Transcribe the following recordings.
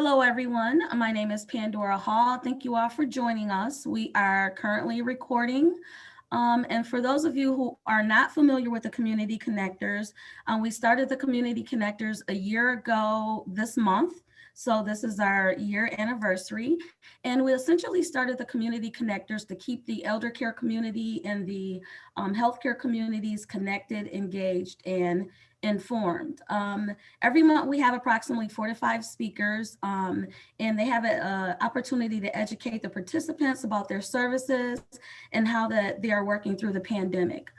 Hello, everyone. My name is Pandora Hall. Thank you all for joining us. We are currently recording. And for those of you who are not familiar with the Community Connectors, we started the Community Connectors a year ago this month. So this is our year anniversary. And we essentially started the Community Connectors to keep the elder care community and the healthcare communities connected, engaged, and informed. Every month we have approximately 4 to 5 speakers, and they have an opportunity to educate the participants about their services and how they are working through the pandemic.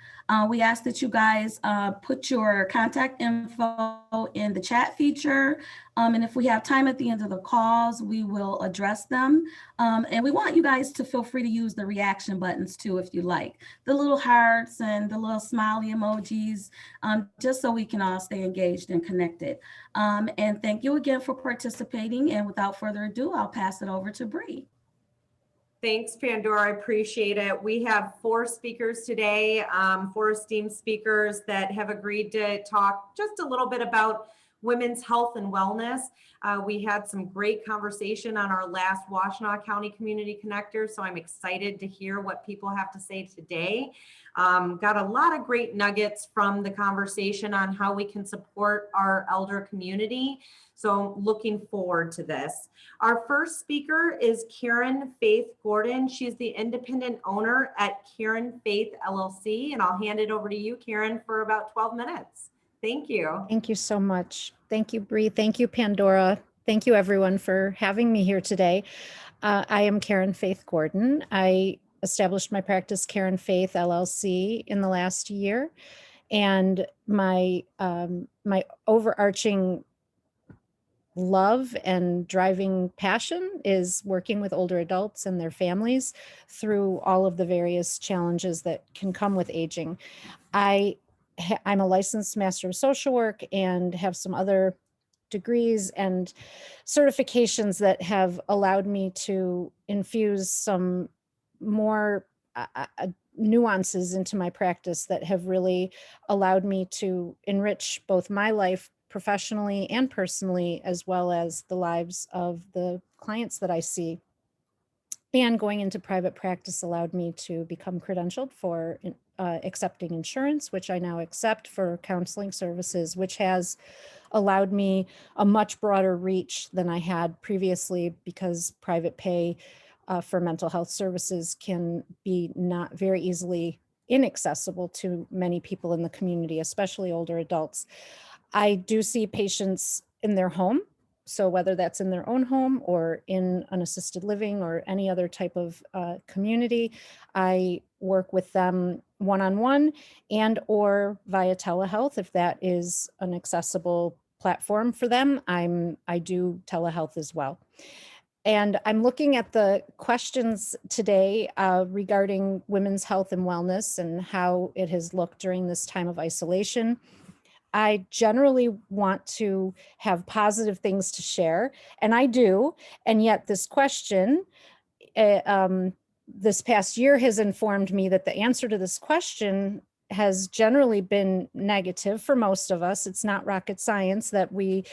We ask that you guys put your contact info in the chat feature, and if we have time at the end of the calls, we will address them. And we want you guys to feel free to use the reaction buttons too, if you like. The little hearts and the little smiley emojis, just so we can all stay engaged and connected. And thank you again for participating. And without further ado, I'll pass it over to Bree. Thanks, Pandora. I appreciate it. We have 4 speakers today, 4 esteemed speakers that have agreed to talk just a little bit about women's health and wellness. We had some great conversation on our last Washtenaw County Community Connector, so I'm excited to hear what people have to say today. Got a lot of great nuggets from the conversation on how we can support our elder community. So looking forward to this. Our first speaker is Karen Faith Gordon. She's the independent owner at Karen Faith LLC, and I'll hand it over to you, Karen, for about 12 minutes. Thank you. Thank you so much. Thank you, Bree. Thank you, Pandora. Thank you, everyone, for having me here today. I am Karen Faith Gordon. I established my practice, Karen Faith LLC, in the last year, and my overarching love and driving passion is working with older adults and their families through all of the various challenges that can come with aging. I'm a licensed master of social work and have some other degrees and certifications that have allowed me to infuse some more nuances into my practice that have really allowed me to enrich both my life professionally and personally, as well as the lives of the clients that I see. And going into private practice allowed me to become credentialed for accepting insurance, which I now accept for counseling services, which has allowed me a much broader reach than I had previously, because private pay for mental health services can be not very easily inaccessible to many people in the community, especially older adults. I do see patients in their home. So whether that's in their own home or in an assisted living or any other type of community, I work with them one-on-one and or via telehealth. If that is an accessible platform for them, I do telehealth as well. And I'm looking at the questions today regarding women's health and wellness and how it has looked during this time of isolation. I generally want to have positive things to share, and I do. And yet this question, this past year has informed me that the answer to this question has generally been negative for most of us. It's not rocket science that we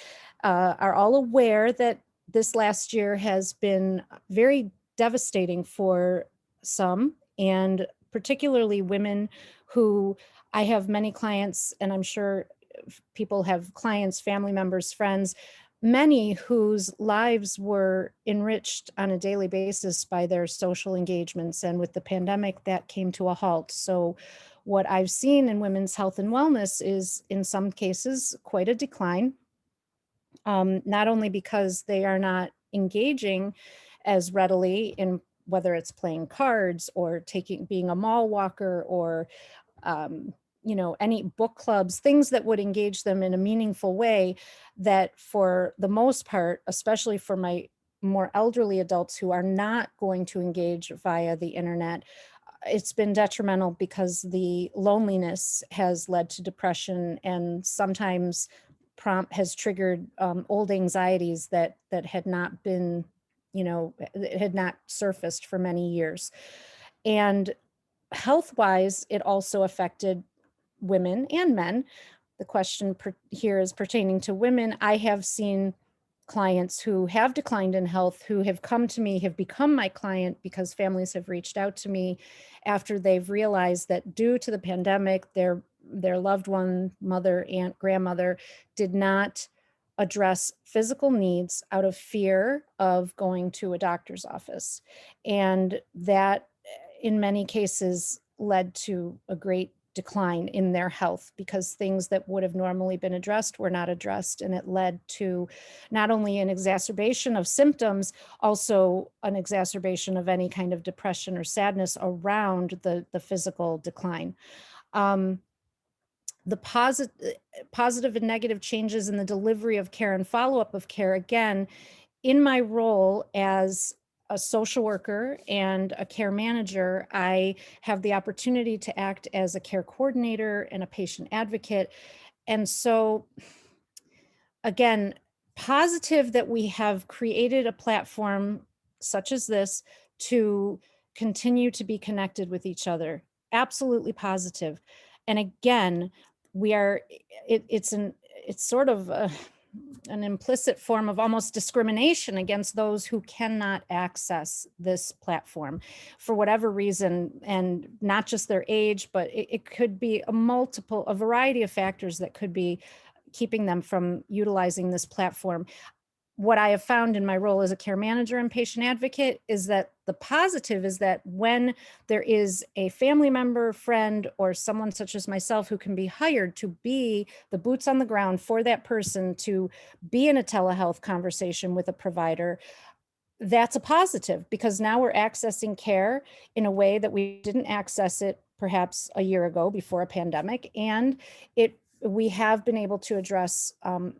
are all aware that this last year has been very devastating for some, and particularly women who I have many clients, and I'm sure people have clients, family members, friends, many whose lives were enriched on a daily basis by their social engagements. And with the pandemic, that came to a halt. So what I've seen in women's health and wellness is, in some cases, quite a decline, not only because they are not engaging as readily in whether it's playing cards or being a mall walker or any book clubs, things that would engage them in a meaningful way, that for the most part, especially for my more elderly adults who are not going to engage via the internet, it's been detrimental because the loneliness has led to depression and sometimes has triggered old anxieties that had not been, had not surfaced for many years. And health-wise, it also affected women and men. The question here is pertaining to women. I have seen clients who have declined in health, who have come to me, have become my client because families have reached out to me after they've realized that due to the pandemic, their loved one, mother, aunt, grandmother, did not address physical needs out of fear of going to a doctor's office. And that in many cases led to a great decline in their health because things that would have normally been addressed were not addressed. And it led to not only an exacerbation of symptoms, also an exacerbation of any kind of depression or sadness around the physical decline. The positive and negative changes in the delivery of care and follow-up of care, again, in my role as a social worker and a care manager, I have the opportunity to act as a care coordinator and a patient advocate. And so, again, positive that we have created a platform such as this to continue to be connected with each other. Absolutely positive. And again, it's sort of an implicit form of almost discrimination against those who cannot access this platform for whatever reason, and not just their age, but it could be a variety of factors that could be keeping them from utilizing this platform. What I have found in my role as a care manager and patient advocate is that the positive is that when there is a family member, friend, or someone such as myself who can be hired to be the boots on the ground for that person, to be in a telehealth conversation with a provider, that's a positive, because now we're accessing care in a way that we didn't access it perhaps a year ago before a pandemic. And we have been able to address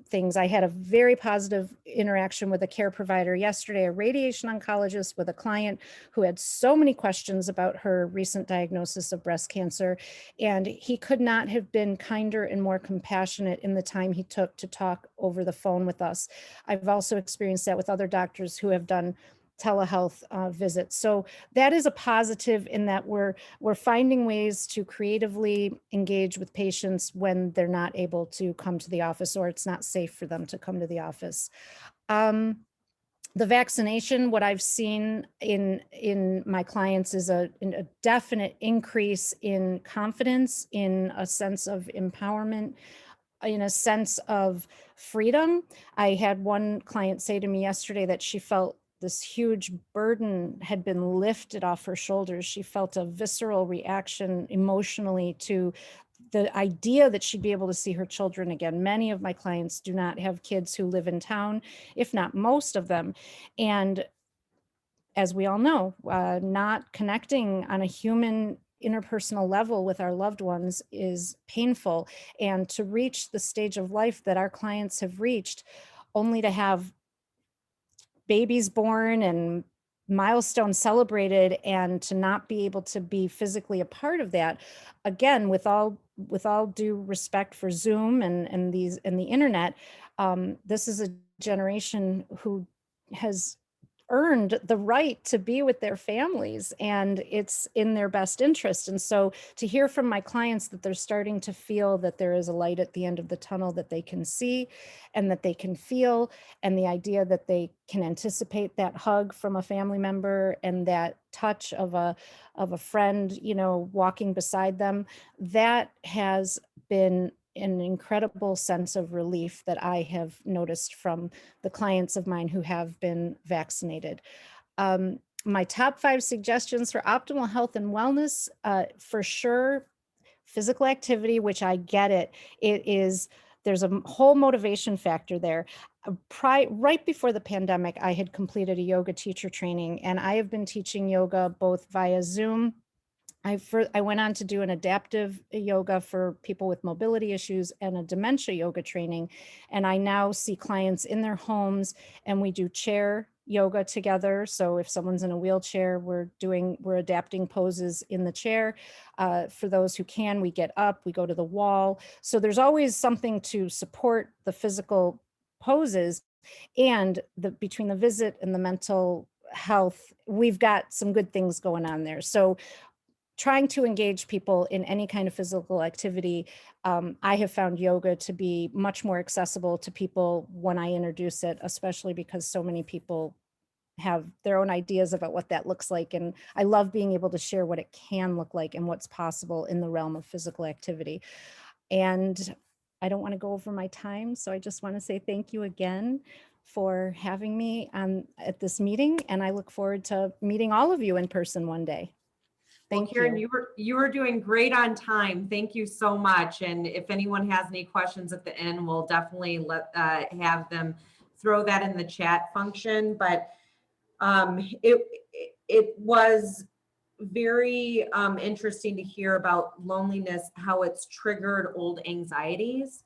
things. I had a very positive interaction with a care provider yesterday, a radiation oncologist with a client who had so many questions about her recent diagnosis of breast cancer. And he could not have been kinder and more compassionate in the time he took to talk over the phone with us. I've also experienced that with other doctors who have done telehealth visits. So that is a positive in that we're finding ways to creatively engage with patients when they're not able to come to the office, or it's not safe for them to come to the office. The vaccination, what I've seen in my clients is a definite increase in confidence, in a sense of empowerment, in a sense of freedom. I had one client say to me yesterday that she felt this huge burden had been lifted off her shoulders. She felt a visceral reaction emotionally to the idea that she'd be able to see her children again. Many of my clients do not have kids who live in town, if not most of them. And as we all know, not connecting on a human interpersonal level with our loved ones is painful. And to reach the stage of life that our clients have reached, only to have babies born and milestones celebrated, and to not be able to be physically a part of that, again, with all due respect for Zoom and the internet, this is a generation who has earned the right to be with their families, and it's in their best interest. And so to hear from my clients that they're starting to feel that there is a light at the end of the tunnel that they can see and that they can feel, and the idea that they can anticipate that hug from a family member and that touch of a friend, walking beside them, that has been an incredible sense of relief that I have noticed from the clients of mine who have been vaccinated. My top 5 suggestions for optimal health and wellness, for sure, physical activity, which I get it. There's a whole motivation factor there. Right before the pandemic, I had completed a yoga teacher training, and I have been teaching yoga both via Zoom. I went on to do an adaptive yoga for people with mobility issues and a dementia yoga training. And I now see clients in their homes, and we do chair yoga together. So if someone's in a wheelchair, we're adapting poses in the chair. For those who can, we get up, we go to the wall. So there's always something to support the physical poses, and between the visit and the mental health, we've got some good things going on there. So trying to engage people in any kind of physical activity, I have found yoga to be much more accessible to people when I introduce it, especially because so many people have their own ideas about what that looks like. And I love being able to share what it can look like and what's possible in the realm of physical activity. And I don't want to go over my time, so I just want to say thank you again for having me at this meeting, and I look forward to meeting all of you in person one day. Thank Karen, you. you were doing great on time. Thank you so much. And if anyone has any questions at the end, we'll definitely have them throw that in the chat function. But it was very interesting to hear about loneliness, how it's triggered old anxieties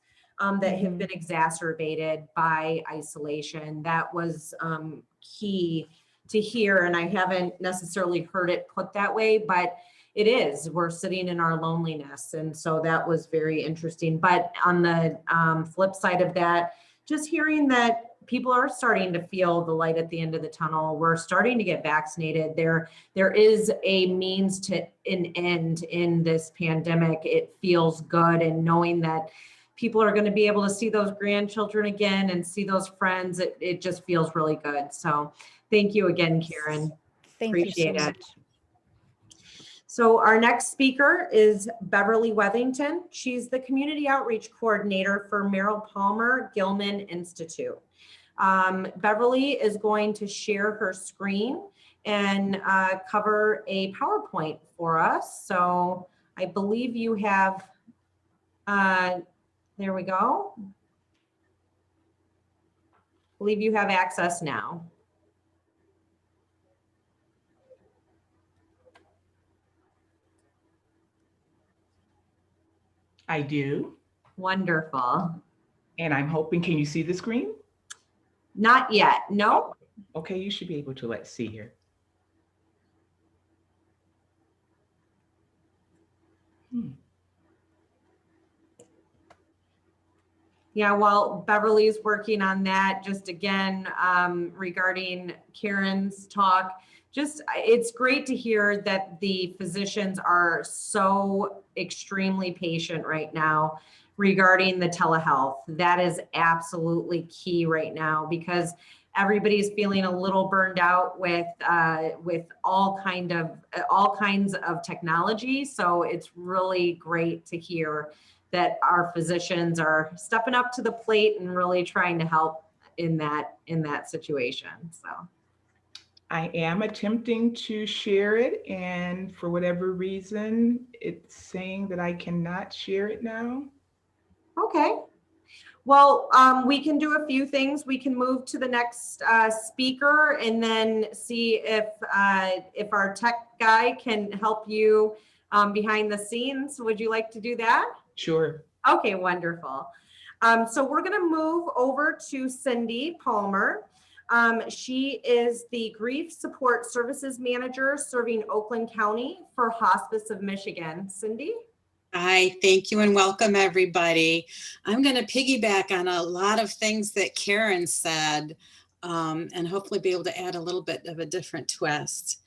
that have been exacerbated by isolation. That was key to hear, and I haven't necessarily heard it put that way, but it is. We're sitting in our loneliness, and so that was very interesting. But on the flip side of that, just hearing that people are starting to feel the light at the end of the tunnel. We're starting to get vaccinated. There is a means to an end in this pandemic. It feels good, and knowing that people are going to be able to see those grandchildren again and see those friends, it just feels really good. So thank you again, Karen. Thank Appreciate you so it. much. So our next speaker is Beverly Webbington. She's the Community Outreach Coordinator for Merrill Palmer Gilman Institute. Beverly is going to share her screen and cover a PowerPoint for us. So I believe you have, there we go. I believe you have access now. I do. Wonderful. And I'm hoping, can you see the screen? Not yet, no. Okay, you should be able to. Let's see here. Yeah, while Beverly's working on that, just again, regarding Karen's talk, it's great to hear that the physicians are so extremely patient right now regarding the telehealth. That is absolutely key right now, because everybody's feeling a little burned out with all kinds of technology. So it's really great to hear that our physicians are stepping up to the plate and really trying to help in that situation. So I am attempting to share it, and for whatever reason, it's saying that I cannot share it now. okay. Well, we can do a few things. We can move to the next speaker and then see if our tech guy can help you behind the scenes. Would you like to do that? Sure. Okay, wonderful. So we're going to move over to Cindy Palmer. She is the Grief Support Services Manager serving Oakland County for Hospice of Michigan. Cindy? Hi, thank you and welcome everybody. I'm going to piggyback on a lot of things that Karen said and hopefully be able to add a little bit of a different twist.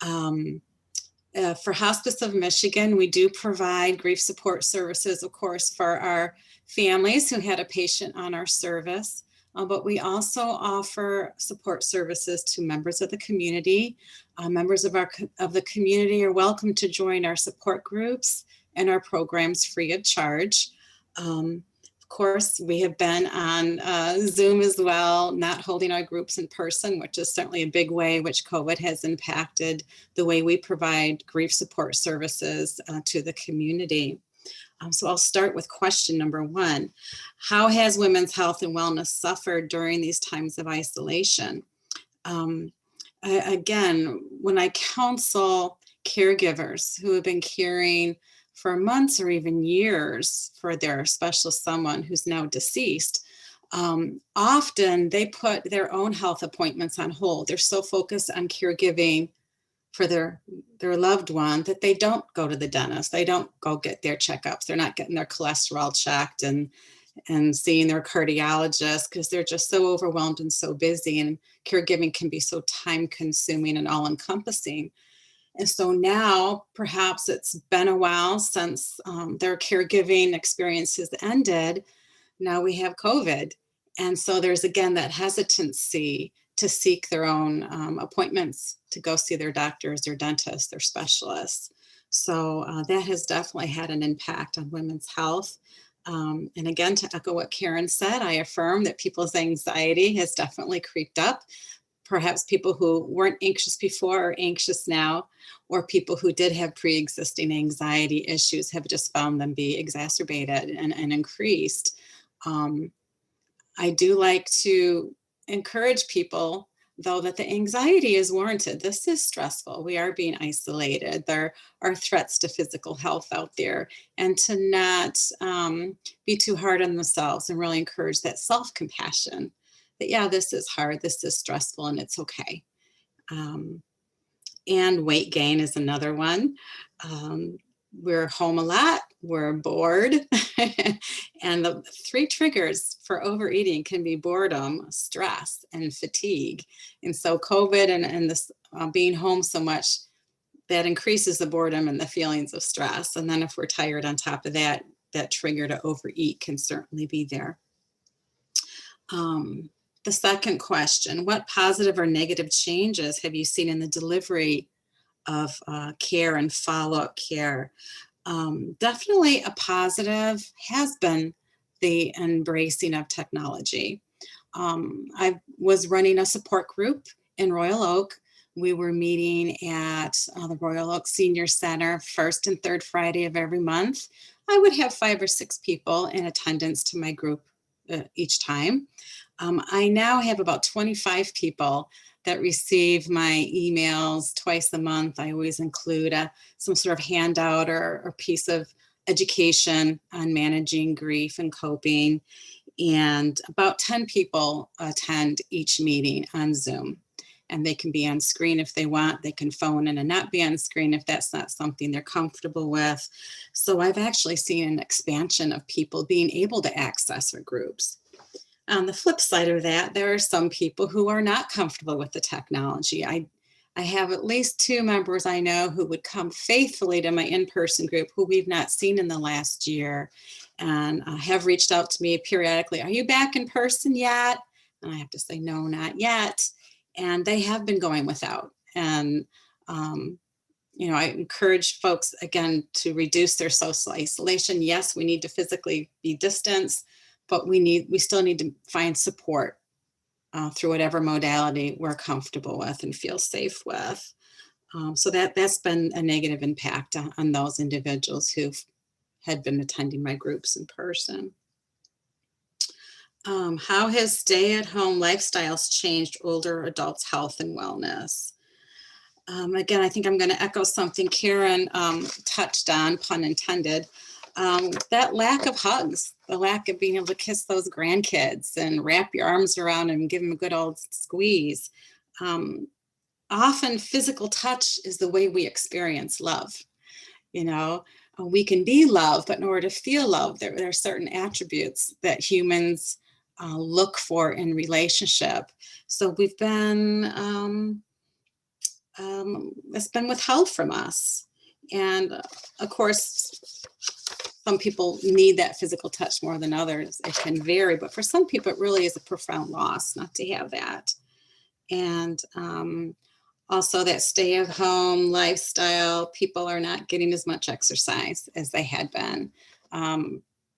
For Hospice of Michigan, we do provide grief support services, of course, for our families who had a patient on our service, but we also offer support services to members of the community. Members of the community are welcome to join our support groups and our programs free of charge. Of course, we have been on Zoom as well, not holding our groups in person, which is certainly a big way which COVID has impacted the way we provide grief support services to the community. So I'll start with question number one. How has women's health and wellness suffered during these times of isolation? Again, when I counsel caregivers who have been caring for months or even years for their special someone who's now deceased, often they put their own health appointments on hold. They're so focused on caregiving for their loved one that they don't go to the dentist. They don't go get their checkups. They're not getting their cholesterol checked and seeing their cardiologist because they're just so overwhelmed and so busy, and caregiving can be so time consuming and all encompassing. And so now perhaps it's been a while since their caregiving experiences ended. Now we have COVID. And so there's again that hesitancy to seek their own appointments to go see their doctors, their dentists, their specialists. So that has definitely had an impact on women's health. And again, to echo what Karen said, I affirm that people's anxiety has definitely creeped up. Perhaps people who weren't anxious before are anxious now, or people who did have pre-existing anxiety issues have just found them be exacerbated and increased. I do like to encourage people, though, that the anxiety is warranted. This is stressful. We are being isolated. There are threats to physical health out there, and to not be too hard on themselves and really encourage that self-compassion that, yeah, this is hard, this is stressful, and it's okay. And weight gain is another one. We're home a lot, we're bored, and the 3 triggers for overeating can be boredom, stress, and fatigue. And so COVID and this being home so much, that increases the boredom and the feelings of stress. And then if we're tired on top of that, that trigger to overeat can certainly be there. The second question, what positive or negative changes have you seen in the delivery of care and follow-up care? Definitely a positive has been the embracing of technology. I was running a support group in Royal Oak. We were meeting at the Royal Oak Senior Center first and third Friday of every month. I would have 5 or 6 people in attendance to my group each time. I now have about 25 people that receive my emails twice a month. I always include some sort of handout or piece of education on managing grief and coping. And about 10 people attend each meeting on Zoom. And they can be on screen if they want. They can phone in and not be on screen if that's not something they're comfortable with. So I've actually seen an expansion of people being able to access our groups. On the flip side of that, there are some people who are not comfortable with the technology. I have at least 2 members I know who would come faithfully to my in-person group who we've not seen in the last year, and have reached out to me periodically. Are you back in person yet? And I have to say, no, not yet. And they have been going without. And, you know, I encourage folks, again, to reduce their social isolation. Yes, we need to physically be distanced, but we still need to find support through whatever modality we're comfortable with and feel safe with. So that's been a negative impact on those individuals who had been attending my groups in person. How has stay-at-home lifestyles changed older adults' health and wellness? Again, I think I'm going to echo something Karen touched on, pun intended. That lack of hugs, the lack of being able to kiss those grandkids and wrap your arms around them and give them a good old squeeze. Often physical touch is the way we experience love. You know, we can be love, but in order to feel love, there are certain attributes that humans look for in relationship. So we've been, it's been withheld from us. And of course, some people need that physical touch more than others. It can vary, but for some people, it really is a profound loss not to have that. And also that stay-at-home lifestyle, people are not getting as much exercise as they had been.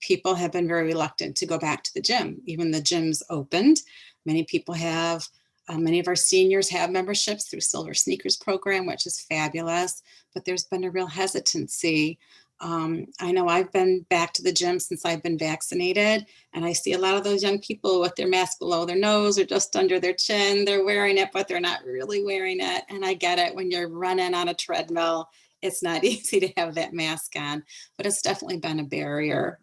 People have been very reluctant to go back to the gym. Even the gyms opened. Many people have, many of our seniors have memberships through Silver Sneakers program, which is fabulous, but there's been a real hesitancy. I know I've been back to the gym since I've been vaccinated, and I see a lot of those young people with their mask below their nose or just under their chin. They're wearing it, but they're not really wearing it. And I get it, when you're running on a treadmill, it's not easy to have that mask on, but it's definitely been a barrier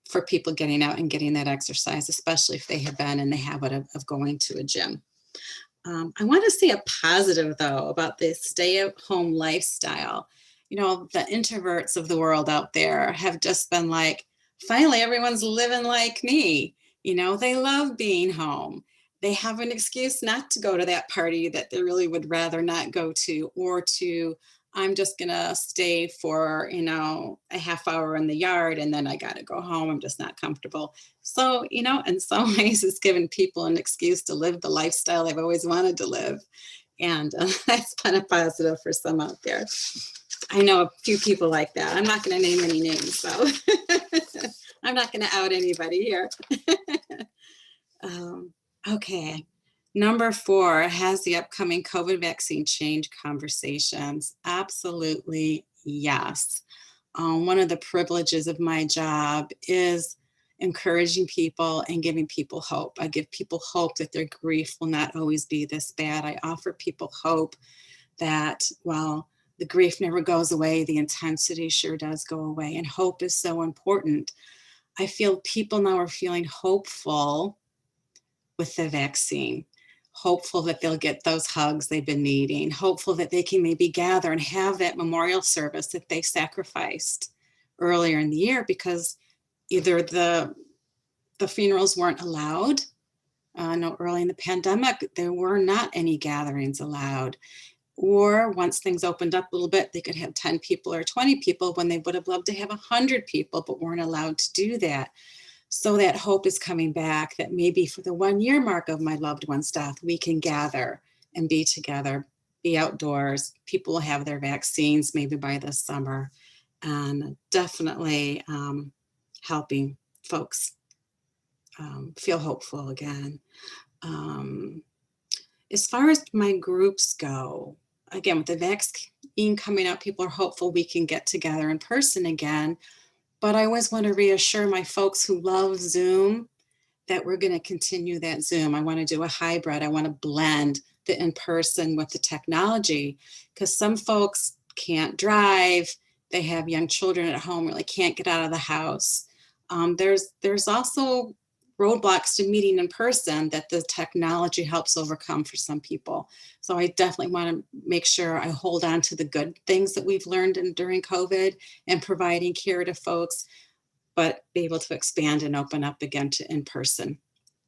for people getting out and getting that exercise, especially if they have been in the habit of going to a gym. I want to say a positive, though, about the stay-at-home lifestyle. You know, the introverts of the world out there have just been like, finally, everyone's living like me. You know, they love being home. they have an excuse not to go to that party that they really would rather not go to, or to, I'm just gonna stay for, a half hour in the yard and then I gotta go home. I'm just not comfortable. So, in some ways it's given people an excuse to live the lifestyle they've always wanted to live. And that's kind of positive for some out there. I know a few people like that. I'm not going to name any names, so I'm not going to out anybody here. Okay. Number 4, has the upcoming COVID vaccine changed conversations? Absolutely, yes. One of the privileges of my job is encouraging people and giving people hope. I give people hope that their grief will not always be this bad. I offer people hope that, well, the grief never goes away, the intensity sure does go away, and hope is so important. I feel people now are feeling hopeful with the vaccine, hopeful that they'll get those hugs they've been needing, hopeful that they can maybe gather and have that memorial service that they sacrificed earlier in the year because either the funerals weren't allowed. No, early in the pandemic, there were not any gatherings allowed. Or once things opened up a little bit, they could have 10 people or 20 people when they would have loved to have 100 people, but weren't allowed to do that. So that hope is coming back that maybe for the 1-year mark of my loved one's death, we can gather and be together, be outdoors. People will have their vaccines maybe by this summer, and definitely helping folks feel hopeful again. As far as my groups go, again, with the vaccine coming out, people are hopeful we can get together in person again. But I always want to reassure my folks who love Zoom that we're going to continue that Zoom. I want to do a hybrid. I want to blend the in-person with the technology, because some folks can't drive. They have young children at home, really can't get out of the house. There's also roadblocks to meeting in person that the technology helps overcome for some people. So I definitely want to make sure I hold on to the good things that we've learned during COVID and providing care to folks, but be able to expand and open up again to in-person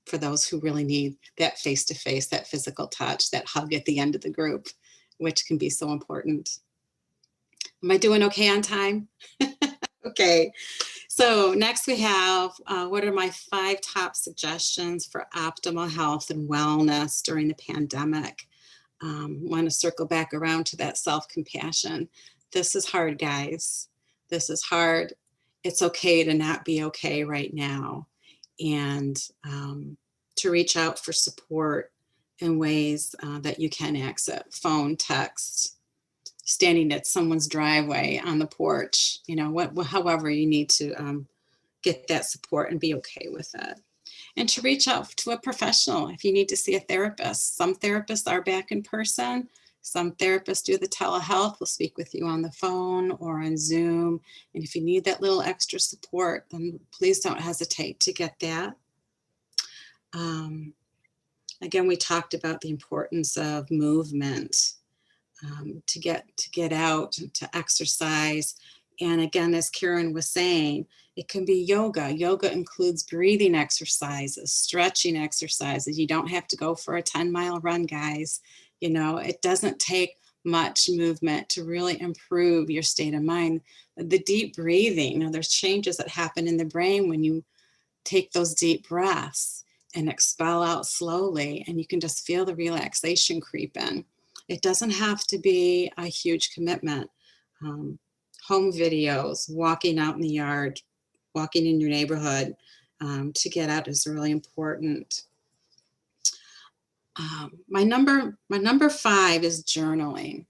for those who really need that face-to-face, that physical touch, that hug at the end of the group, which can be so important. Am I doing okay on time? Okay. So next we have, what are my 5 top suggestions for optimal health and wellness during the pandemic? Want to circle back around to that self-compassion. This is hard, guys. This is hard. It's okay to not be okay right now, and to reach out for support in ways that you can access: phone, text, standing at someone's driveway on the porch, however you need to get that support and be okay with it. And to reach out to a professional if you need to see a therapist. Some therapists are back in person. Some therapists do the telehealth. We'll speak with you on the phone or on Zoom. And if you need that little extra support, then please don't hesitate to get that. Again, we talked about the importance of movement, to get out, to exercise. And again, as Karen was saying, it can be yoga. Yoga includes breathing exercises, stretching exercises. You don't have to go for a 10-mile run, guys. It doesn't take much movement to really improve your state of mind. The deep breathing, there's changes that happen in the brain when you take those deep breaths and expel out slowly, and you can just feel the relaxation creep in. It doesn't have to be a huge commitment. Home videos, walking out in the yard, walking in your neighborhood, to get out is really important. My number 5 is journaling.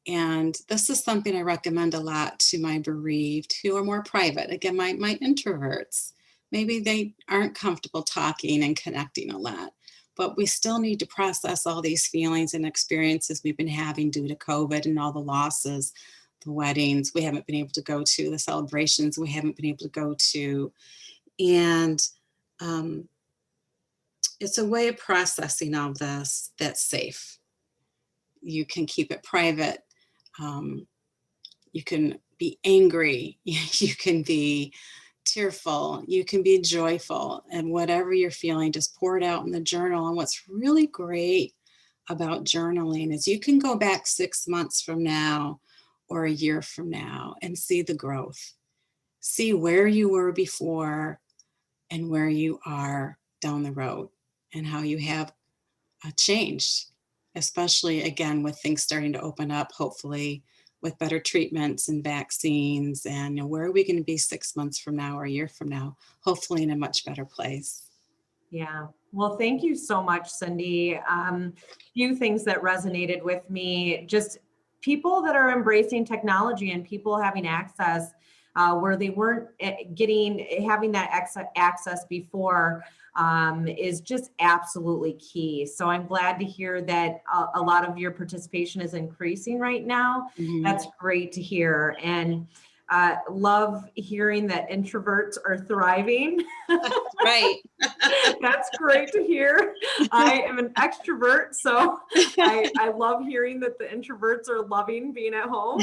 And this is something I recommend a lot to my bereaved who are more private. Again, my introverts, maybe they aren't comfortable talking and connecting a lot, but we still need to process all these feelings and experiences we've been having due to COVID and all the losses, the weddings we haven't been able to go to, the celebrations we haven't been able to go to. And it's a way of processing all this that's safe. You can keep it private. You can be angry. You can be tearful, you can be joyful, and whatever you're feeling, just pour it out in the journal. And what's really great about journaling is you can go back 6 months from now or a year from now and see the growth, see where you were before and where you are down the road, and how you have changed, especially again with things starting to open up, hopefully with better treatments and vaccines. And where are we going to be 6 months from now or a year from now? Hopefully in a much better place. Yeah. Well, thank you so much, Cindy. Few things that resonated with me, just people that are embracing technology and people having access where they weren't having that access before is just absolutely key. So I'm glad to hear that a lot of your participation is increasing right now. Mhm. That's great to hear. And love hearing that introverts are thriving. Right. That's great to hear. I am an extrovert, so I love hearing that the introverts are loving being at home.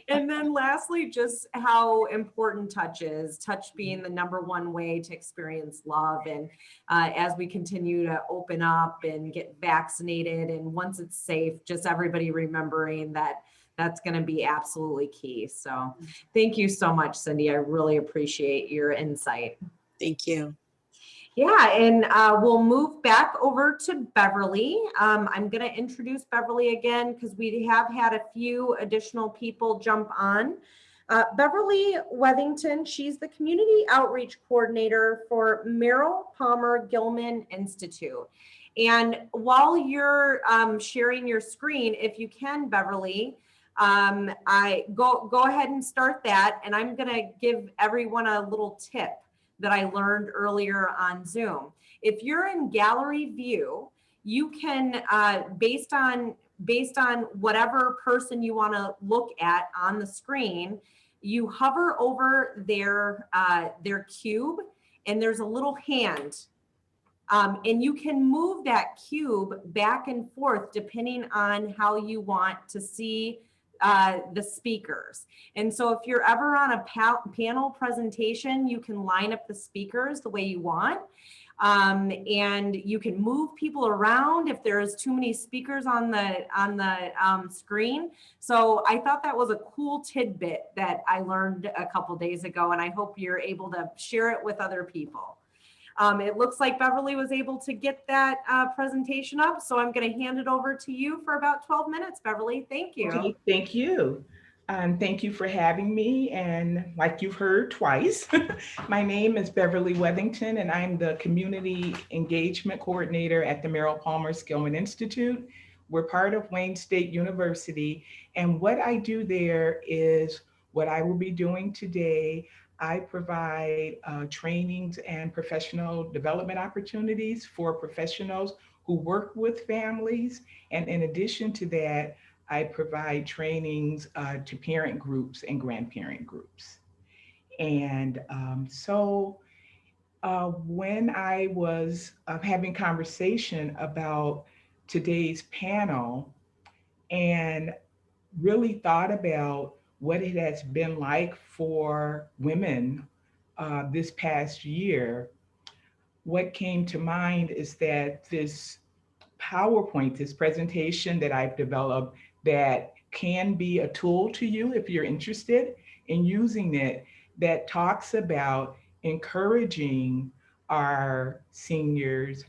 And then lastly, just how important touch is, touch being the #1 way to experience love. And as we continue to open up and get vaccinated, and once it's safe, just everybody remembering that that's going to be absolutely key. So thank you so much, Cindy. I really appreciate your insight. Thank you. Yeah, and we'll move back over to Beverly. I'm going to introduce Beverly again because we have had a few additional people jump on. Beverly Webbington, she's the Community Outreach Coordinator for Merrill Palmer Gilman Institute. And while you're sharing your screen, if you can, Beverly, I go ahead and start that. And I'm going to give everyone a little tip that I learned earlier on Zoom. If you're in gallery view, you can, based on whatever person you want to look at on the screen, you hover over their cube, and there's a little hand. And you can move that cube back and forth depending on how you want to see the speakers. And so if you're ever on a panel presentation, you can line up the speakers the way you want. And you can move people around if there's too many speakers on the screen. So I thought that was a cool tidbit that I learned a couple days ago, and I hope you're able to share it with other people. It looks like Beverly was able to get that presentation up, so I'm going to hand it over to you for about 12 minutes, Beverly. Thank you. Okay, thank you. Thank you for having me. And like you've heard twice, my name is Beverly Webbington, and I'm the Community Engagement Coordinator at the Merrill Palmer Gilman Institute. We're part of Wayne State University. And what I do there is what I will be doing today. I provide trainings and professional development opportunities for professionals who work with families. And in addition to that, I provide trainings to parent groups and grandparent groups. And when I was having conversation about today's panel and really thought about what it has been like for women this past year, what came to mind is that this PowerPoint, this presentation that I've developed that can be a tool to you if you're interested in using it, that talks about encouraging our seniors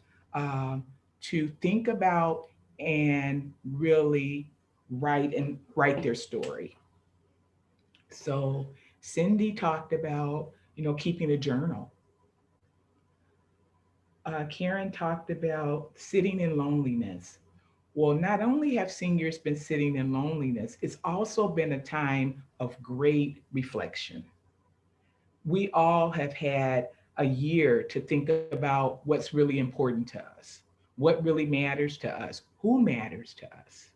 to think about and really write their story. So Cindy talked about, keeping a journal. Karen talked about sitting in loneliness. Well, not only have seniors been sitting in loneliness, it's also been a time of great reflection. We all have had a year to think about what's really important to us, what really matters to us, who matters to us.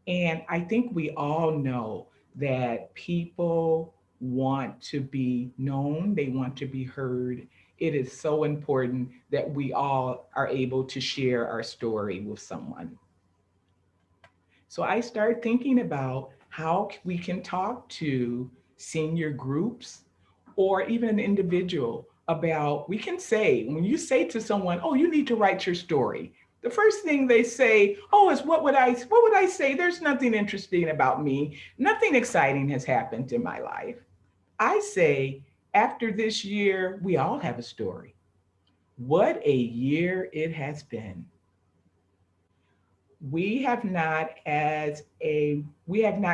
And I think we all know that people want to be known, they want to be heard. It is so important that we all are able to share our story with someone. So I started thinking about how we can talk to senior groups or even an individual about, we can say, when you say to someone, oh, you need to write your story, the first thing they say, oh, is what would I say? There's nothing interesting about me. Nothing exciting has happened in my life. I say, after this year, we all have a story. What a year it has been. We have not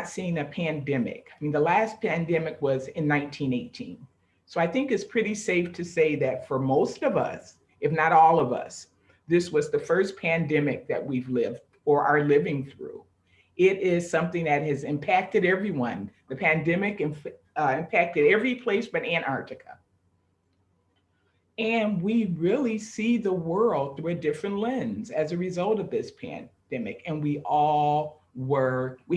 seen a pandemic. I mean, the last pandemic was in 1918. So I think it's pretty safe to say that for most of us, if not all of us, this was the first pandemic that we've lived or are living through. It is something that has impacted everyone. The pandemic impacted every place but Antarctica. And we really see the world through a different lens as a result of this pandemic. And we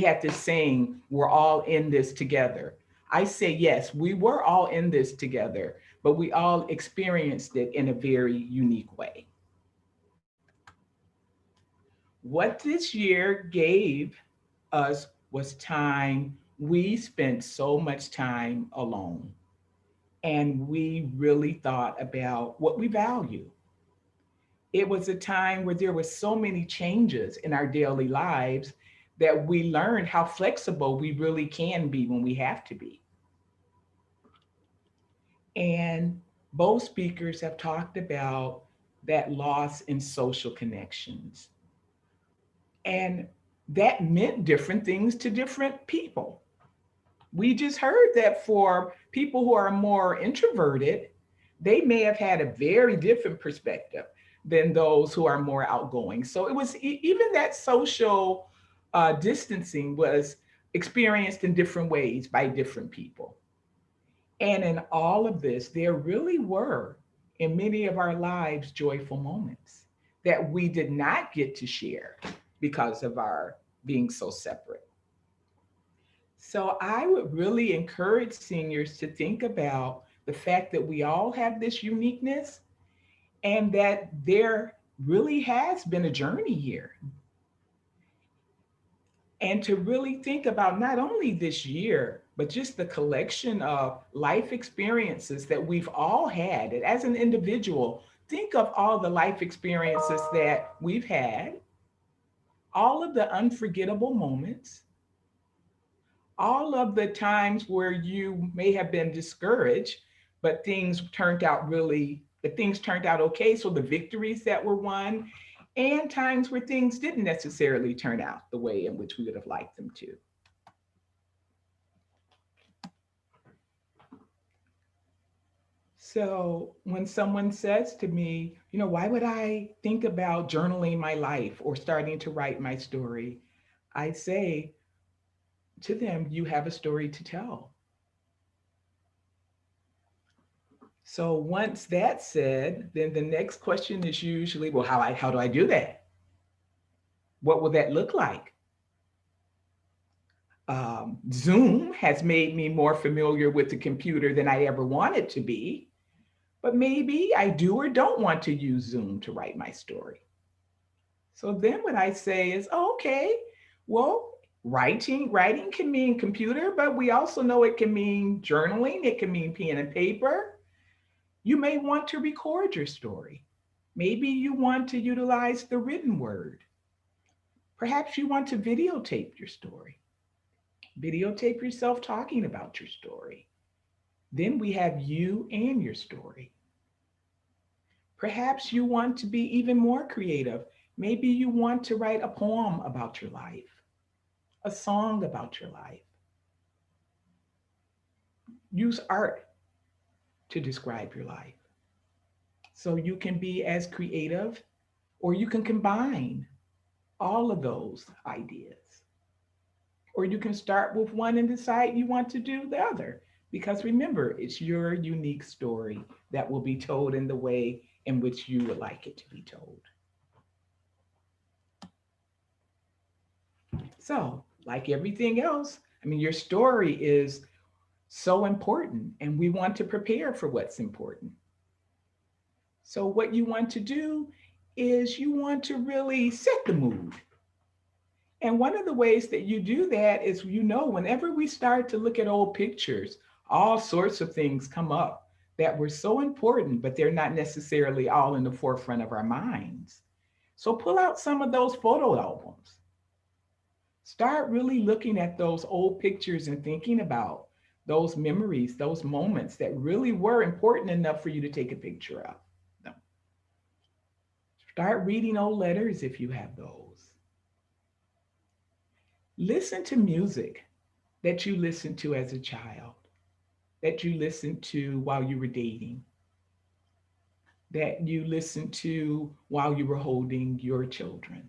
had to sing, we're all in this together. I say, yes, we were all in this together, but we all experienced it in a very unique way. What this year gave us was time. We spent so much time alone. And we really thought about what we value. It was a time where there were so many changes in our daily lives that we learned how flexible we really can be when we have to be. And both speakers have talked about that loss in social connections. And that meant different things to different people. We just heard that for people who are more introverted, they may have had a very different perspective than those who are more outgoing. So it was even that social distancing was experienced in different ways by different people. And in all of this, there really were, in many of our lives, joyful moments that we did not get to share because of our being so separate. So I would really encourage seniors to think about the fact that we all have this uniqueness and that there really has been a journey here. And to really think about not only this year, but just the collection of life experiences that we've all had. And as an individual, think of all the life experiences that we've had, all of the unforgettable moments, all of the times where you may have been discouraged, but things turned out okay. So the victories that were won, and times where things didn't necessarily turn out the way in which we would have liked them to. So when someone says to me, why would I think about journaling my life or starting to write my story? I say to them, you have a story to tell. So once that's said, then the next question is usually, well, how do I do that? What will that look like? Zoom has made me more familiar with the computer than I ever wanted to be, but maybe I do or don't want to use Zoom to write my story. So then what I say is, okay, well, writing can mean computer, but we also know it can mean journaling. It can mean pen and paper. You may want to record your story. Maybe you want to utilize the written word. Perhaps you want to videotape your story. Videotape yourself talking about your story. Then we have you and your story. Perhaps you want to be even more creative. Maybe you want to write a poem about your life, a song about your life. Use art to describe your life. So you can be as creative, or you can combine all of those ideas. Or you can start with one and decide you want to do the other. Because remember, it's your unique story that will be told in the way in which you would like it to be told. So, like everything else, your story is so important, and we want to prepare for what's important. So what you want to do is you want to really set the mood. And one of the ways that you do that is, whenever we start to look at old pictures, All sorts of things come up that were so important, but they're not necessarily all in the forefront of our minds. So pull out some of those photo albums. Start really looking at those old pictures and thinking about those memories, those moments that really were important enough for you to take a picture of them. Start reading old letters if you have those. Listen to music that you listened to as a child, that you listened to while you were dating, that you listened to while you were holding your children.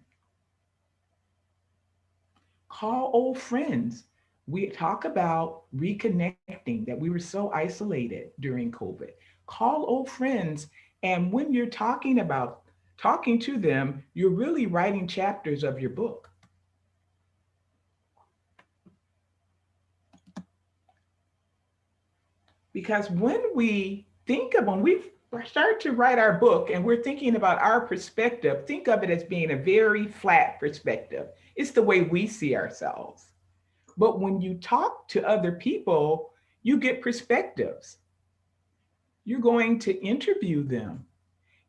Call old friends. We talk about reconnecting, that we were so isolated during COVID. Call old friends. And when you're talking to them, you're really writing chapters of your book. Because when we start to write our book and we're thinking about our perspective, think of it as being a very flat perspective. It's the way we see ourselves. But when you talk to other people, you get perspectives. You're going to interview them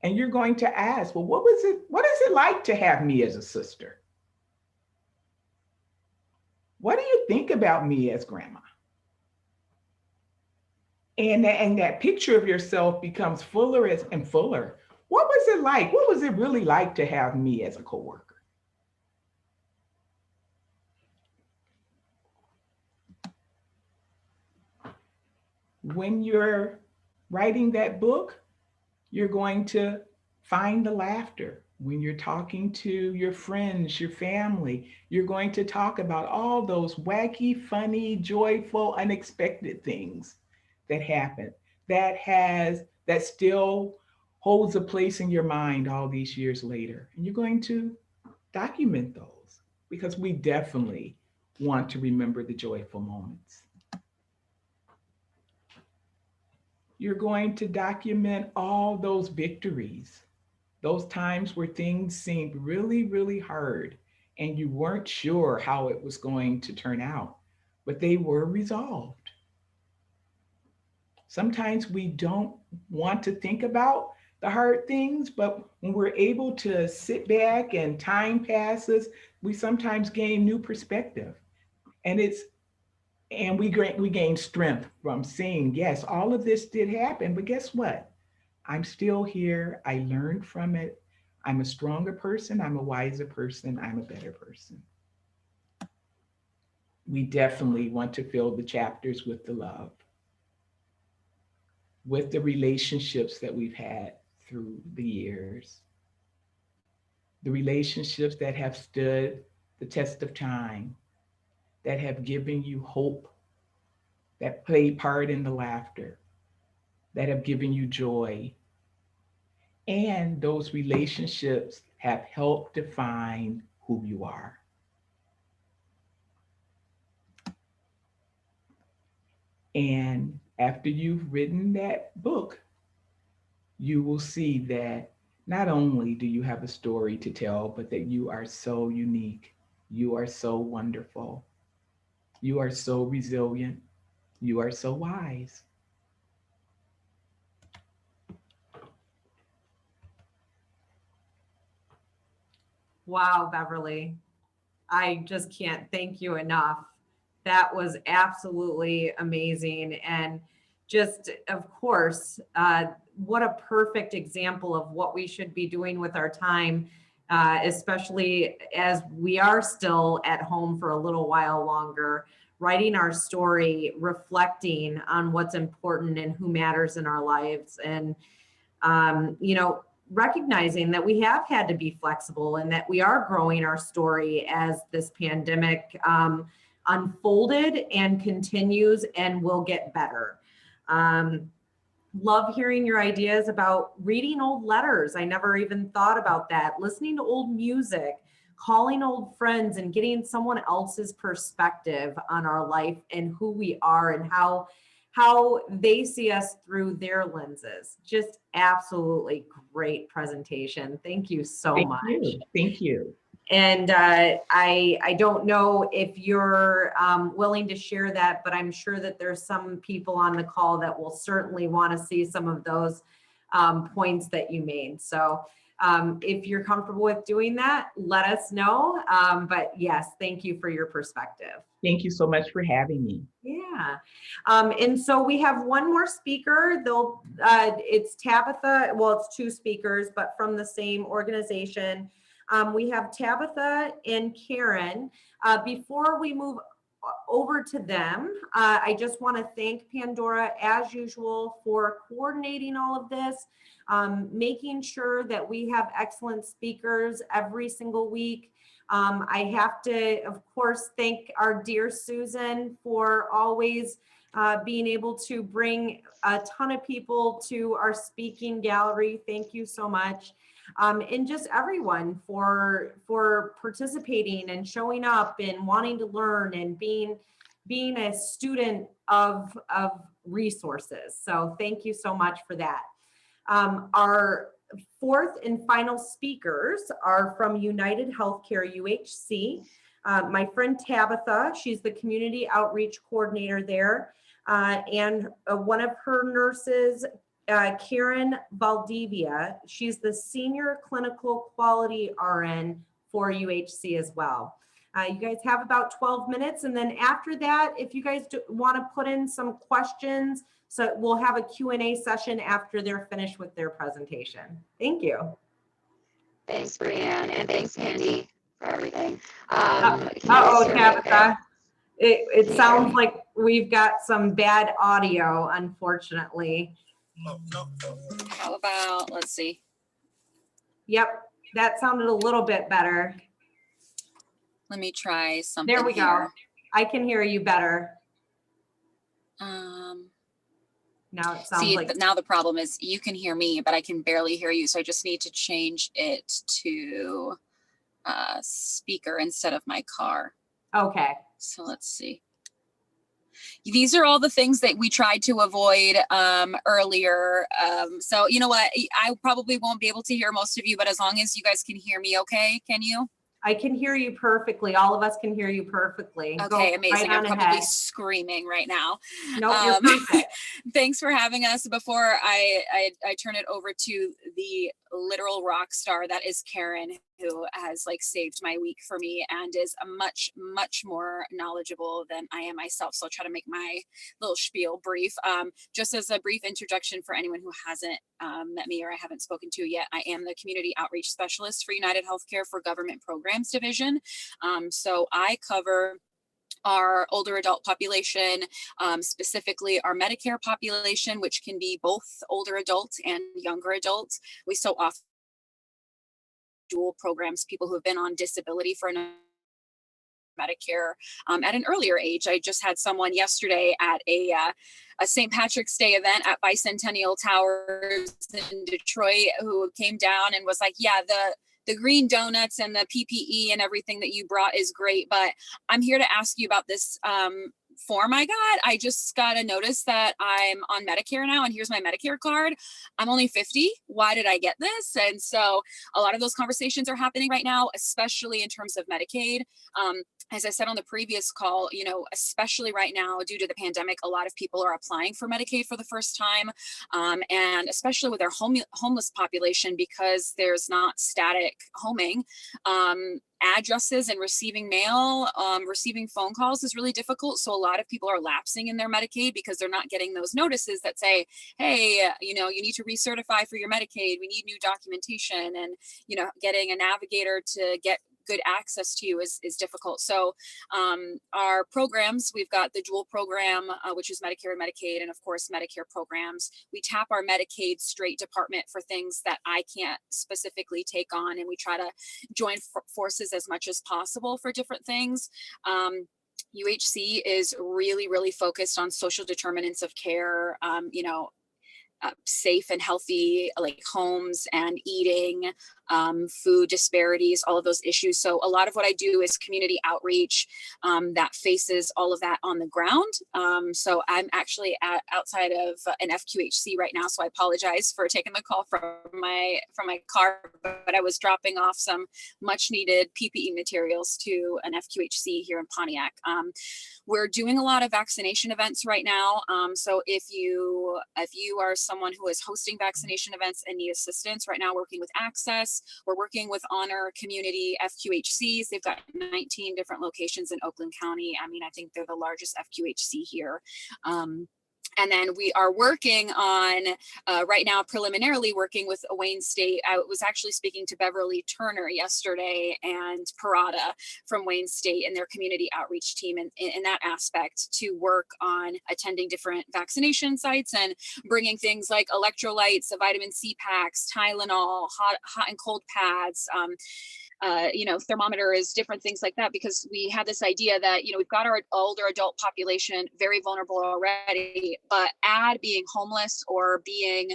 and you're going to ask, well, what is it like to have me as a sister? What do you think about me as grandma? And that picture of yourself becomes fuller and fuller. What was it like? What was it really like to have me as a coworker? When you're writing that book, you're going to find the laughter. When you're talking to your friends, your family, you're going to talk about all those wacky, funny, joyful, unexpected things that happen, that still holds a place in your mind all these years later. And you're going to document those because we definitely want to remember the joyful moments. You're going to document all those victories, those times where things seemed really, really hard and you weren't sure how it was going to turn out, but they were resolved. Sometimes we don't want to think about the hard things, but when we're able to sit back and time passes, we sometimes gain new perspective. And we gain strength from seeing, yes, all of this did happen, but guess what? I'm still here. I learned from it. I'm a stronger person. I'm a wiser person. I'm a better person. We definitely want to fill the chapters with the love, with the relationships that we've had through the years, the relationships that have stood the test of time, that have given you hope, that played part in the laughter, that have given you joy. And those relationships have helped define who you are. And after you've written that book, you will see that not only do you have a story to tell, but that you are so unique. You are so wonderful. You are so resilient. You are so wise. Wow, Beverly. I just can't thank you enough. That was absolutely amazing. And just, of course, what a perfect example of what we should be doing with our time, especially as we are still at home for a little while longer, writing our story, reflecting on what's important and who matters in our lives. And, recognizing that we have had to be flexible and that we are growing our story as this pandemic unfolded and continues and will get better. Love hearing your ideas about reading old letters. I never even thought about that. Listening to old music, calling old friends and getting someone else's perspective on our life and who we are and how they see us through their lenses. Just absolutely great presentation. Thank you so much. Thank you. And I don't know if you're willing to share that, but I'm sure that there's some people on the call that will certainly want to see some of those points that you made. So if you're comfortable with doing that, let us know. But yes, thank you for your perspective. Thank you so much for having me. Yeah. And so we have one more speaker. It's Tabitha. Well, it's two speakers, but from the same organization. We have Tabitha and Karen. Before we move over to them, I just want to thank Pandora, as usual, for coordinating all of this, making sure that we have excellent speakers every single week. I have to, of course, thank our dear Susan for always being able to bring a ton of people to our speaking gallery. Thank you so much. And just everyone for participating and showing up and wanting to learn and being a student of resources. So thank you so much for that. Our fourth and final speakers are from United Healthcare UHC. My friend Tabitha, she's the community outreach coordinator there. And one of her nurses, Karen Valdivia, she's the senior clinical quality RN for UHC as well. You guys have about 12 minutes. And then after that, if you guys want to put in some questions, so we'll have a Q&A session after they're finished with their presentation. Thank you. Thanks, Brianne, and thanks, Mandy, for everything. Tabitha. It sounds like we've got some bad audio, unfortunately. How about, let's see. Yep, that sounded a little bit better. Let me try something. There we go. I can hear you better. Now it sounds like. Now the problem is you can hear me, but I can barely hear you. So I just need to change it to speaker instead of my car. Okay. So let's see. These are all the things that we tried to avoid earlier. So you know what? I probably won't be able to hear most of you, but as long as you guys can hear me, okay? Can you? I can hear you perfectly. All of us can hear you perfectly. Okay, amazing. Right, I'm probably screaming right now. No, you're perfect. Thanks for having us. Before I turn it over to the literal rock star that is Karen, who has like saved my week for me and is much more knowledgeable than I am myself. So I'll try to make my little spiel brief. Just as a brief introduction for anyone who hasn't met me or I haven't spoken to yet, I am the community outreach specialist for United Healthcare for Government Programs Division. So I cover our older adult population, specifically our Medicare population, which can be both older adults and younger adults. We so often dual programs, people who have been on disability for Medicare at an earlier age. I just had someone yesterday at a St. Patrick's Day event at Bicentennial Towers in Detroit who came down and was like, yeah, the green donuts and the PPE and everything that you brought is great, but I'm here to ask you about this form I got. I just got a notice that I'm on Medicare now, and here's my Medicare card. I'm only 50. Why did I get this? And so a lot of those conversations are happening right now, especially in terms of Medicaid. As I said on the previous call, you know, especially right now due to the pandemic, a lot of people are applying for Medicaid for the first time, and especially with our homeless population, because there's not static homing. Addresses and receiving mail, receiving phone calls is really difficult. So a lot of people are lapsing in their Medicaid because they're not getting those notices that say, hey, you know, you need to recertify for your Medicaid. We need new documentation, and, you know, getting a navigator to get good access to you is difficult. So our programs, we've got the dual program, which is Medicare and Medicaid, and of course Medicare programs. We tap our Medicaid straight department for things that I can't specifically take on, and we try to join forces as much as possible for different things. UHC is really focused on social determinants of care. You know, safe and healthy like homes and eating, food disparities, all of those issues. So a lot of what I do is community outreach that faces all of that on the ground. So I'm actually outside of an FQHC right now, so I apologize for taking the call from my car, but I was dropping off some much needed PPE materials to an FQHC here in Pontiac. We're doing a lot of vaccination events right now. So if you are someone who is hosting vaccination events and need assistance right now, working with Access, we're working with Honor Community FQHCs. They've got 19 different locations in Oakland County. I mean, I think they're the largest FQHC here. And then we are working on, right now, preliminarily working with Wayne State. I was actually speaking to Beverly Turner yesterday and Parada from Wayne State and their community outreach team in that aspect to work on attending different vaccination sites and bringing things like electrolytes, vitamin C packs, Tylenol, hot and cold pads, thermometers, different things like that, because we have this idea that, we've got our older adult population very vulnerable already, but add being homeless or being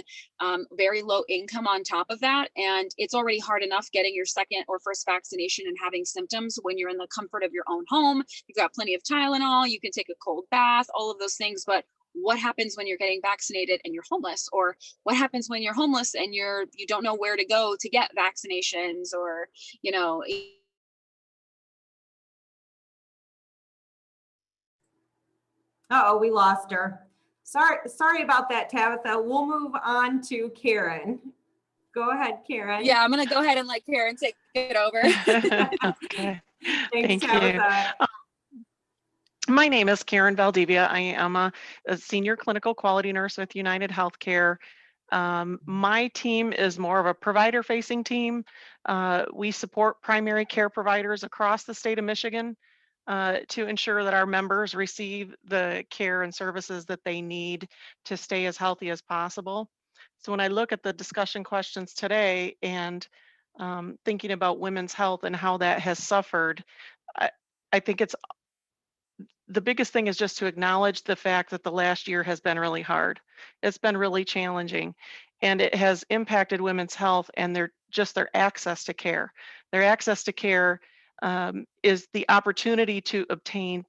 very low income on top of that. And it's already hard enough getting your second or first vaccination and having symptoms when you're in the comfort of your own home. You've got plenty of Tylenol, you can take a cold bath, all of those things. But what happens when you're getting vaccinated and you're homeless? Or what happens when you're homeless and you don't know where to go to get vaccinations? Or, Uh-oh, we lost her. Sorry about that, Tabitha. We'll move on to Karen. Go ahead, Karen. Yeah, I'm gonna go ahead and let Karen take it over. Okay. Thanks, Thank you. Tabitha. My name is Karen Valdivia. I am a senior clinical quality nurse with United Healthcare. My team is more of a provider-facing team. We support primary care providers across the state of Michigan to ensure that our members receive the care and services that they need to stay as healthy as possible. So when I look at the discussion questions today and thinking about women's health and how that has suffered, I think the biggest thing is just to acknowledge the fact that the last year has been really hard. It's been really challenging, and it has impacted women's health and their access to care. Their access to care is the opportunity to obtain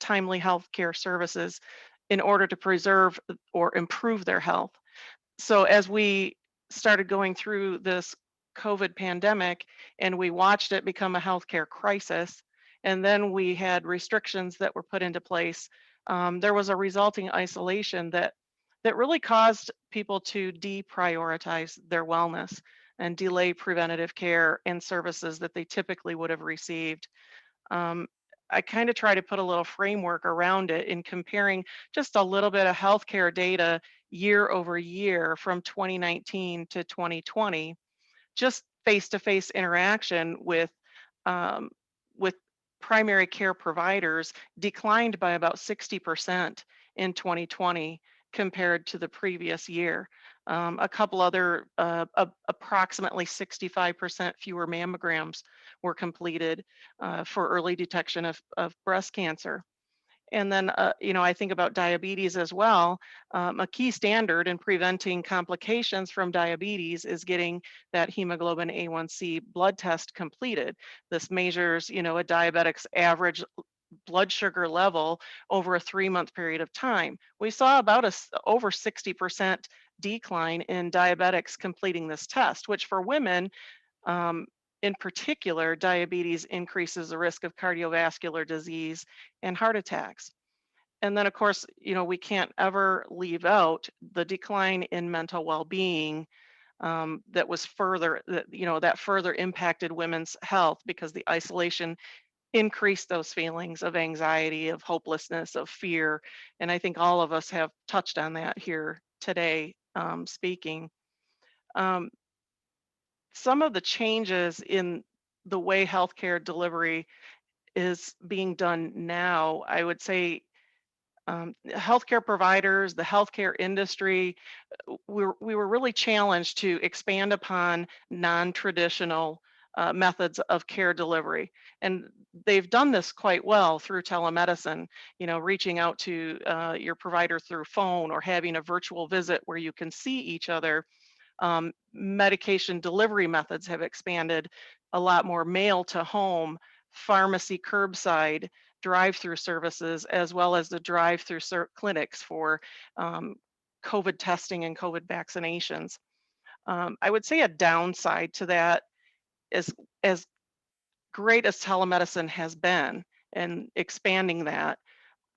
timely health care services in order to preserve or improve their health. So as we started going through this COVID pandemic and we watched it become a healthcare crisis, and then we had restrictions that were put into place, there was a resulting isolation that really caused people to deprioritize their wellness and delay preventative care and services that they typically would have received. I kind of try to put a little framework around it in comparing just a little bit of healthcare data year over year from 2019 to 2020, just face-to-face interaction with primary care providers declined by about 60% in 2020 compared to the previous year. A couple other, approximately 65% fewer mammograms were completed for early detection of breast cancer. And then, I think about diabetes as well. A key standard in preventing complications from diabetes is getting that hemoglobin A1C blood test completed. This measures, a diabetic's average blood sugar level over a 3-month period of time. We saw about over 60% decline in diabetics completing this test, which for women, in particular, diabetes increases the risk of cardiovascular disease and heart attacks. And then, of course, we can't ever leave out the decline in mental well-being that further impacted women's health because the isolation increased those feelings of anxiety, of hopelessness, of fear. And I think all of us have touched on that here today speaking. Some of the changes in the way healthcare delivery is being done now, I would say healthcare providers, the healthcare industry, we were really challenged to expand upon non-traditional methods of care delivery. And they've done this quite well through telemedicine, reaching out to your provider through phone or having a virtual visit where you can see each other. Medication delivery methods have expanded a lot more, mail to home, pharmacy curbside, drive-through services, as well as the drive-through clinics for COVID testing and COVID vaccinations. I would say a downside to that is, as great as telemedicine has been and expanding that,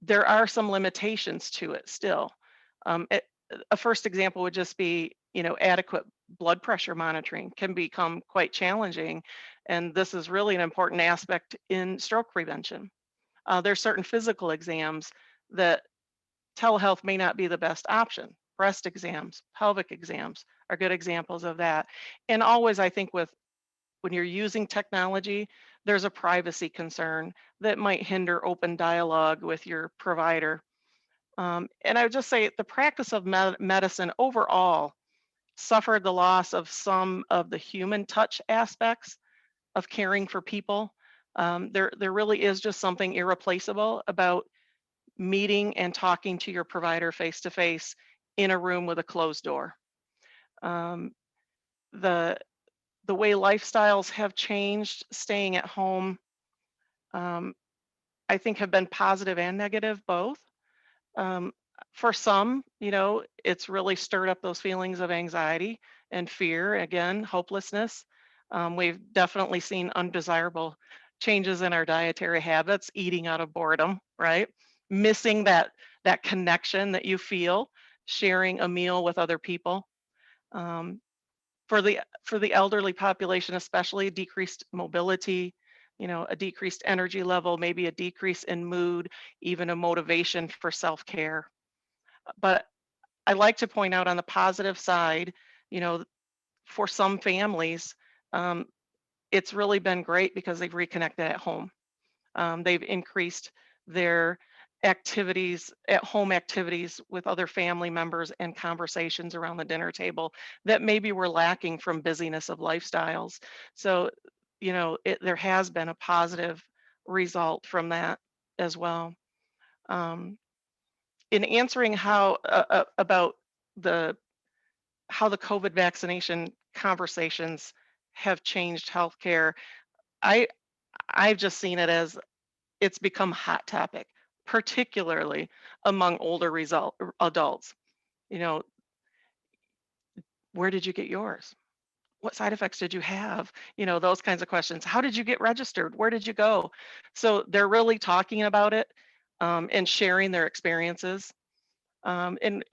there are some limitations to it still. A first example would just be, adequate blood pressure monitoring can become quite challenging. And this is really an important aspect in stroke prevention. There's certain physical exams that telehealth may not be the best option. Breast exams, pelvic exams are good examples of that. And always, I think, when you're using technology, there's a privacy concern that might hinder open dialogue with your provider. And I would just say the practice of medicine overall suffered the loss of some of the human touch aspects of caring for people. There really is just something irreplaceable about meeting and talking to your provider face to face in a room with a closed door. The way lifestyles have changed, staying at home, I think have been positive and negative both. For some, it's really stirred up those feelings of anxiety and fear, again, hopelessness. We've definitely seen undesirable changes in our dietary habits, eating out of boredom, right? Missing that connection that you feel sharing a meal with other people. For the elderly population, especially decreased mobility, a decreased energy level, maybe a decrease in mood, even a motivation for self-care. But I like to point out on the positive side, for some families, it's really been great because they've reconnected at home. They've increased their activities, at home activities with other family members and conversations around the dinner table that maybe were lacking from busyness of lifestyles. So, there has been a positive result from that as well. In answering how about how the COVID vaccination conversations have changed healthcare, I've just seen it as it's become a hot topic, particularly among older adults. Where did you get yours? What side effects did you have? Those kinds of questions. How did you get registered? Where did you go? So they're really talking about it and sharing their experiences. And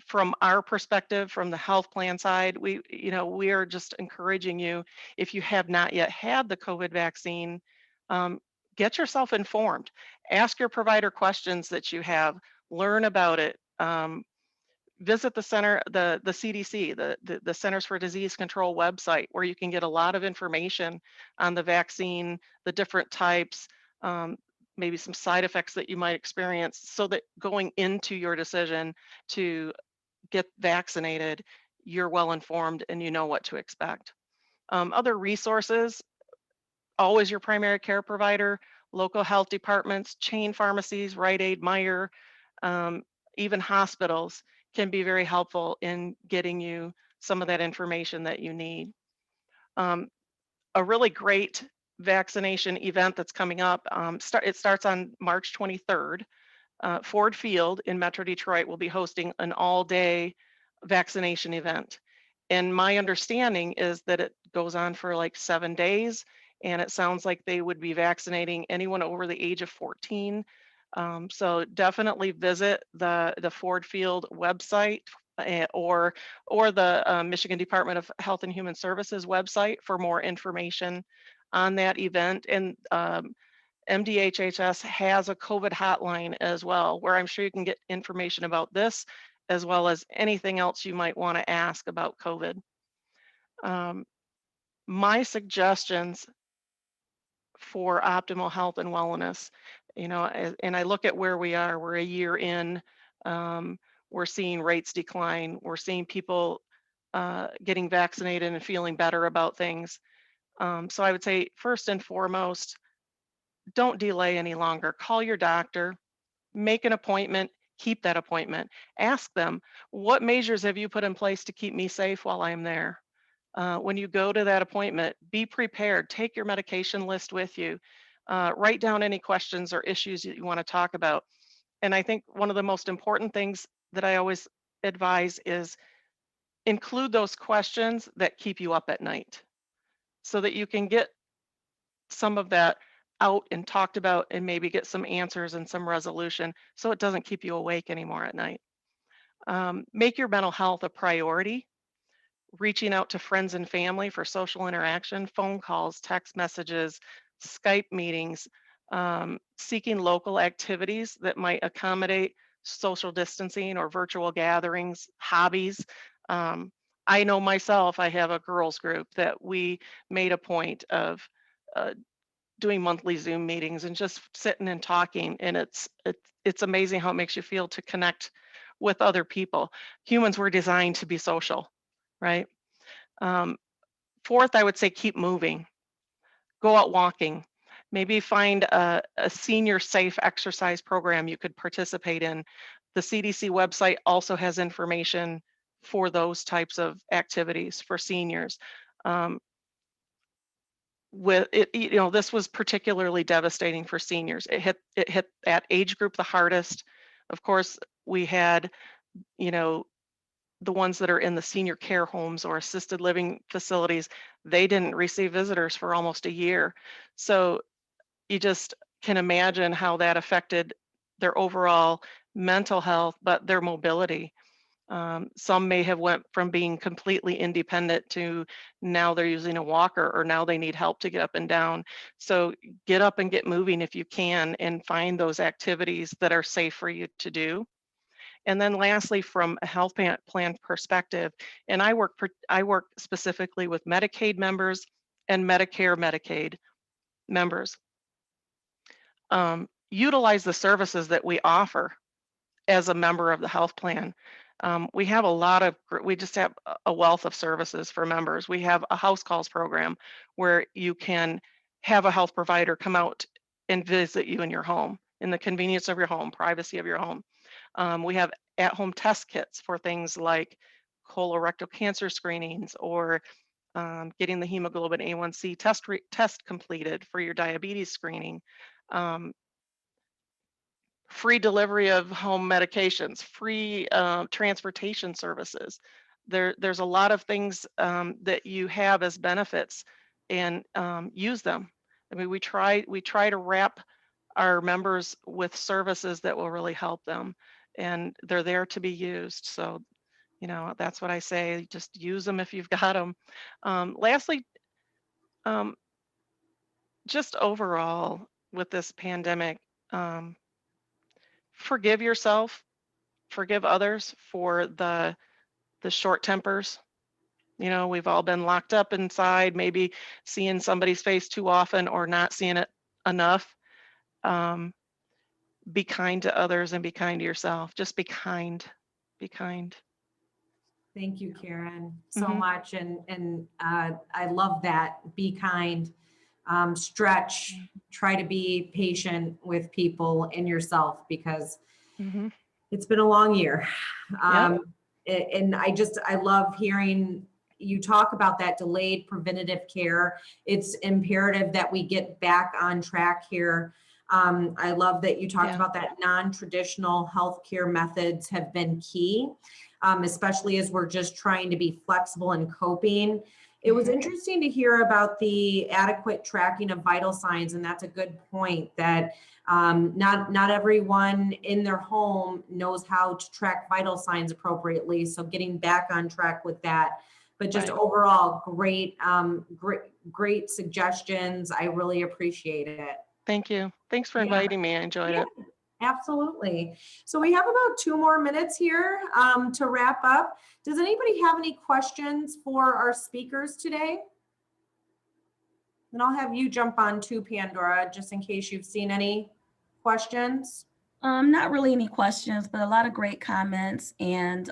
from our perspective, from the health plan side, we are just encouraging you, if you have not yet had the COVID vaccine, get yourself informed. Ask your provider questions that you have. Learn about it. Visit the CDC, the Centers for Disease Control website, where you can get a lot of information on the vaccine, the different types, maybe some side effects that you might experience, so that going into your decision to get vaccinated, you're well informed and you know what to expect. Other resources, always your primary care provider, local health departments, chain pharmacies, Rite Aid, Meijer, even hospitals can be very helpful in getting you some of that information that you need. A really great vaccination event that's coming up, it starts on March 23rd. Ford Field in Metro Detroit will be hosting an all-day vaccination event. And my understanding is that it goes on for like 7 days, and it sounds like they would be vaccinating anyone over the age of 14. So definitely visit the Ford Field website or the Michigan Department of Health and Human Services website for more information on that event. And MDHHS has a COVID hotline as well, where I'm sure you can get information about this, as well as anything else you might want to ask about COVID. My suggestions for optimal health and wellness, and I look at where we are, we're a year in, we're seeing rates decline, we're seeing people getting vaccinated and feeling better about things. So I would say first and foremost, don't delay any longer. Call your doctor, make an appointment, keep that appointment. Ask them, what measures have you put in place to keep me safe while I'm there? When you go to that appointment, be prepared. Take your medication list with you. Write down any questions or issues that you want to talk about. And I think one of the most important things that I always advise is include those questions that keep you up at night so that you can get some of that out and talked about and maybe get some answers and some resolution so it doesn't keep you awake anymore at night. Make your mental health a priority. Reaching out to friends and family for social interaction, phone calls, text messages, Skype meetings, seeking local activities that might accommodate social distancing or virtual gatherings, hobbies. I know myself, I have a girls group that we made a point of doing monthly Zoom meetings and just sitting and talking. And it's amazing how it makes you feel to connect with other people. Humans were designed to be social, right? Fourth, I would say keep moving. Go out walking. Maybe find a senior safe exercise program you could participate in. The CDC website also has information for those types of activities for seniors. With it, this was particularly devastating for seniors. It hit that age group the hardest. Of course, we had, the ones that are in the senior care homes or assisted living facilities, they didn't receive visitors for almost a year. So you just can imagine how that affected their overall mental health, but their mobility. Some may have went from being completely independent to now they're using a walker or now they need help to get up and down. So get up and get moving if you can and find those activities that are safe for you to do. And then lastly, from a health plan perspective, and I work specifically with Medicaid members and Medicare, Medicaid members. Utilize the services that we offer as a member of the health plan. We just have a wealth of services for members. We have a house calls program where you can have a health provider come out and visit you in your home, in the convenience of your home, privacy of your home. We have at-home test kits for things like colorectal cancer screenings or getting the hemoglobin A1C test completed for your diabetes screening. Free delivery of home medications, free transportation services. There's a lot of things that you have as benefits, and use them. I mean, we try to wrap our members with services that will really help them, and they're there to be used. So, that's what I say. Just use them if you've got them. Lastly, just overall with this pandemic, forgive yourself, forgive others for the short tempers. We've all been locked up inside, maybe seeing somebody's face too often or not seeing it enough. Be kind to others and be kind to yourself. Just be kind. Be kind. Thank you, Karen, so much. And I love that. Be kind, stretch, try to be patient with people and yourself because it's been a long year. And I love hearing you talk about that delayed preventative care. It's imperative that we get back on track here. I love that you talked about that non-traditional healthcare methods have been key, especially as we're just trying to be flexible and coping. It was interesting to hear about the adequate tracking of vital signs, and that's a good point that not everyone in their home knows how to track vital signs appropriately. So getting back on track with that, but just overall great suggestions. I really appreciate it. Thank you. Thanks for inviting me. I enjoyed it. Absolutely. So we have about 2 more minutes here to wrap up. Does anybody have any questions for our speakers today? And I'll have you jump on too, Pandora, just in case you've seen any questions. Not really any questions, but a lot of great comments and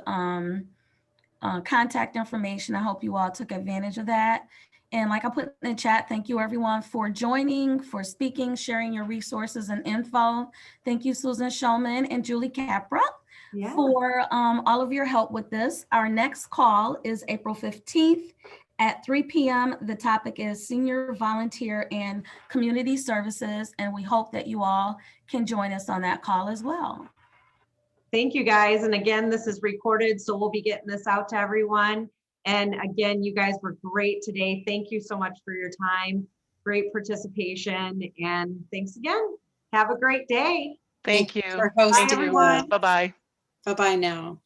contact information. I hope you all took advantage of that. And like I put in the chat, thank you everyone for joining, for speaking, sharing your resources and info. Thank you, Susan Shulman and Julie Capra, Yeah. for all of your help with this. Our next call is April 15th at 3 p.m. The topic is Senior Volunteer and Community Services, and we hope that you all can join us on that call as well. Thank you, guys. And again, this is recorded, so we'll be getting this out to everyone. And again, you guys were great today. Thank you so much for your time. Great participation. And thanks again. Have a great day. Thank you. For hosting. everyone. Bye-bye. Bye-bye now.